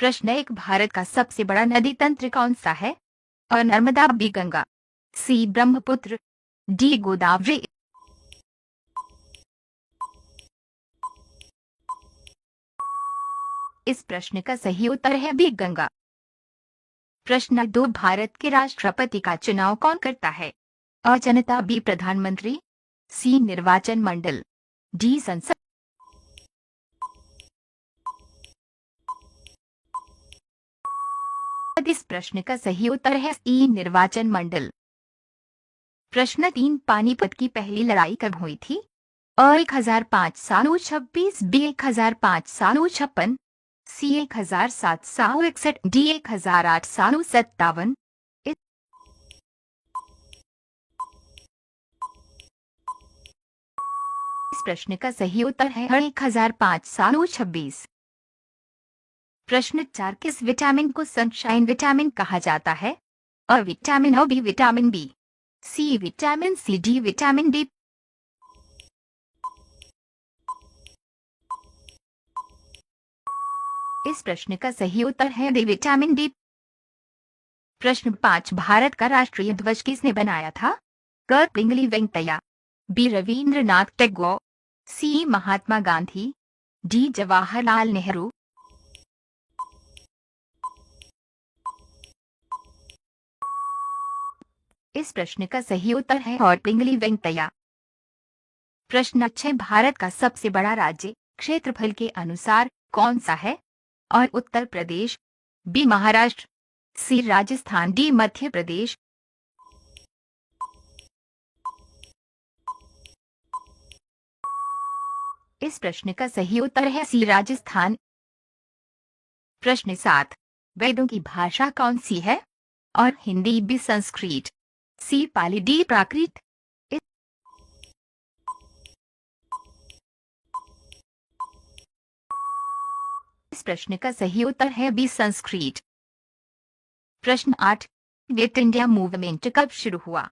प्रश्न एक, भारत का सबसे बड़ा नदी तंत्र कौन सा है? अ नर्मदा, बी गंगा, सी ब्रह्मपुत्र, डी गोदावरी। इस प्रश्न का सही उत्तर है बी गंगा। प्रश्न दो, भारत के राष्ट्रपति का चुनाव कौन करता है? अ जनता, बी प्रधानमंत्री, सी निर्वाचन मंडल, डी संसद। इस प्रश्न का सही उत्तर है ई निर्वाचन मंडल। प्रश्न तीन, पानीपत की पहली लड़ाई कब हुई थी? अ 1526, बी 1556, सी 1761, डी 1857। इस प्रश्न का सही उत्तर है 1526। प्रश्न चार, किस विटामिन को सनशाइन विटामिन कहा जाता है? A vitamin, A B vitamin B, C vitamin C, D vitamin D. इस प्रश्न का सही उत्तर है डी विटामिन डी। प्रश्न पाँच, भारत का राष्ट्रीय ध्वज किसने बनाया था? क पिंगली वेंकैया, बी रविंद्रनाथ टैगोर, सी महात्मा गांधी, डी जवाहरलाल नेहरू। इस प्रश्न का सही उत्तर है और पिंगली वेंकैया। प्रश्न छह, भारत का सबसे बड़ा राज्य क्षेत्रफल के अनुसार कौन सा है? और उत्तर प्रदेश, बी महाराष्ट्र, सी राजस्थान, डी मध्य प्रदेश। इस प्रश्न का सही उत्तर है सी राजस्थान। प्रश्न सात, वेदों की भाषा कौन सी है? और हिंदी, बी संस्कृत, सी पाली, डी प्राकृत। इस इस प्रश्न का सही उत्तर है बी संस्कृत। प्रश्न आठ, क्विट इंडिया मूवमेंट कब शुरू हुआ?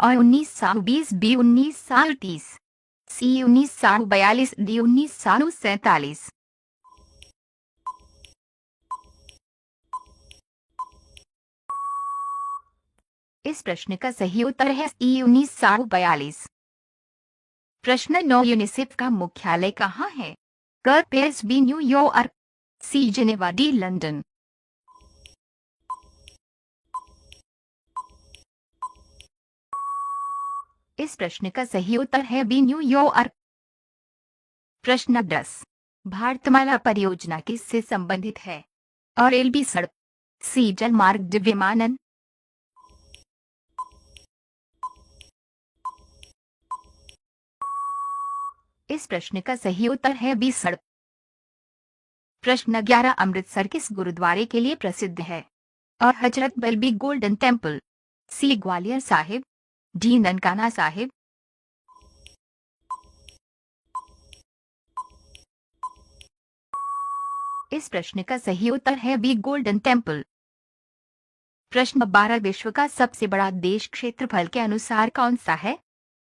और 1920, बी 1930, सी 1942, डी 1947। इस प्रश्न का सही उत्तर है ई 1942। प्रश्न नौ, यूनिसेफ का मुख्यालय कहाँ है? क Paris, B New York, C Geneva, D London. इस प्रश्न का सही उत्तर है बी न्यूयॉर्क। प्रश्न 10, भारतमाला परियोजना किससे संबंधित है? और रेलवे, सड़क, सी जलमार्ग, डी विमानन। इस प्रश्न का सही उत्तर है बी सड़क। प्रश्न 11, अमृतसर किस गुरुद्वारे के लिए प्रसिद्ध है? और हजरत बलबी गोल्डन टेम्पल, सी ग्वालियर साहिब, डी ननकाना साहिब। इस प्रश्न का सही उत्तर है बी गोल्डन टेम्पल। प्रश्न 12, विश्व का सबसे बड़ा देश क्षेत्रफल के अनुसार कौन सा है?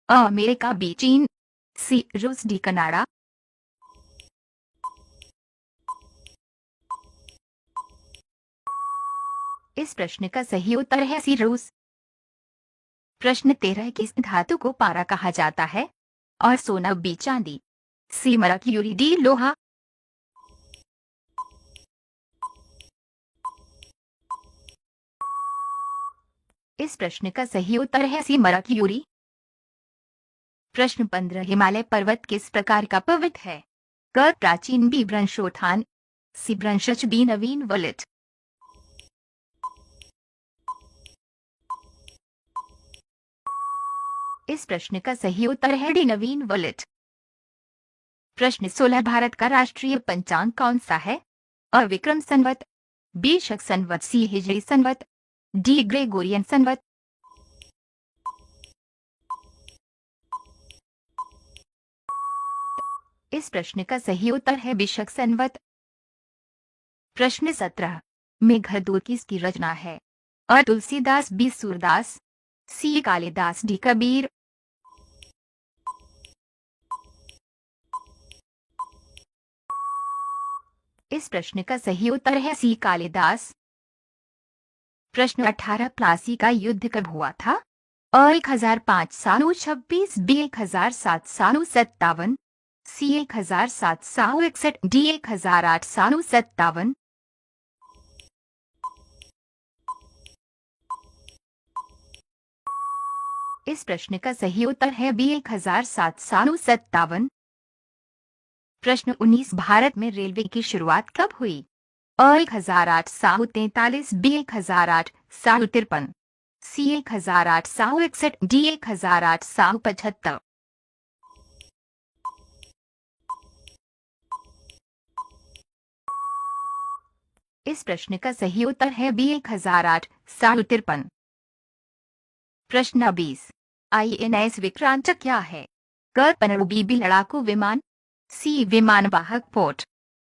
अ अमेरिका, बी चीन, सी रूस, डी कनाडा। इस प्रश्न का सही उत्तर है सी रूस। प्रश्न 13, किस धातु को पारा कहा जाता है? और सोना, बी चांदी, सी मरक्यूरी, डी लोहा। इस प्रश्न का सही उत्तर है सी मरक्यूरी। प्रश्न 15, हिमालय पर्वत किस प्रकार का पर्वत है? क प्राचीन, बी भ्रंशोत्थान, सी भ्रंशच, डी नवीन वलित। इस प्रश्न का सही उत्तर है डी नवीन वलित। प्रश्न 16, भारत का राष्ट्रीय पंचांग कौन सा है? अ विक्रम संवत, बी शक संवत, सी हिजरी संवत, डी ग्रेगोरियन संवत। इस प्रश्न का सही उत्तर है बी शक संवत। प्रश्न 17, मेघदूत किसकी रचना है? अ तुलसीदास, बी सूरदास, सी कालिदास, डी कबीर। इस प्रश्न का सही उत्तर है सी कालिदास। प्रश्न 18 प्लासी का युद्ध कब हुआ था? अ 1526, बी 1757, सी 1761, डी 1857। इस प्रश्न का सही उत्तर है बी 1757। प्रश्न 19 भारत में रेलवे की शुरुआत कब हुई? अ 1843, बी 1853, सी 1861, डी 1875। इस प्रश्न का सही उत्तर है बी 1853। प्रश्न 20 आईएनएस विक्रांत क्या है? क पनडुब्बी लड़ाकू विमान, सी विमान वाहक पोत,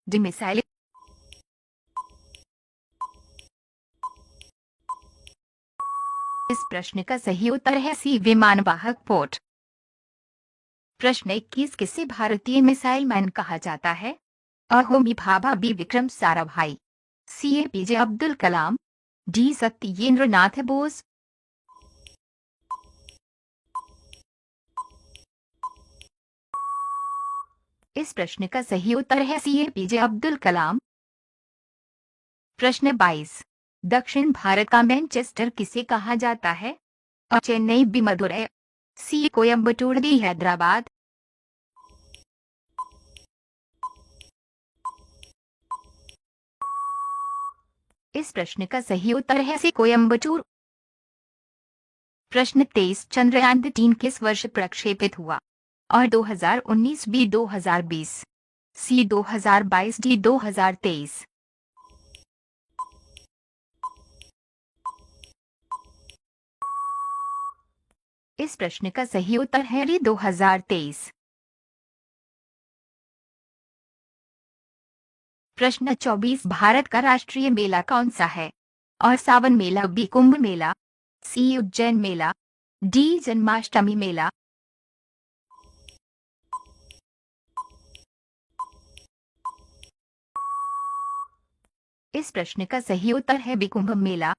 डी मिसाइल। इस प्रश्न का सही उत्तर है सी विमान वाहक पोत। प्रश्न 21 किसे भारतीय मिसाइल मैन कहा जाता है? अ होमी भाभा, बी विक्रम साराभाई, सी एपीजे अब्दुल कलाम, डी सत्येंद्र नाथ बोस। इस प्रश्न का सही उत्तर है सी एपीजे अब्दुल कलाम। प्रश्न 22 दक्षिण भारत का मैनचेस्टर किसे कहा जाता है? अ चेन्नई, बी मदुरै, सी कोयम्बटूर, डी हैदराबाद। इस प्रश्न का सही उत्तर है सी कोयम्बटूर। प्रश्न 23 चंद्रयान-3 किस वर्ष प्रक्षेपित हुआ? और 2019, बी 2020, सी 2022, डी 2023। इस प्रश्न का सही उत्तर है डी 2023। प्रश्न 24 भारत का राष्ट्रीय मेला कौन सा है? और सावन मेला, बी कुंभ मेला, सी उज्जैन मेला, डी जन्माष्टमी मेला। इस प्रश्न का सही उत्तर है बी कुंभ मेला।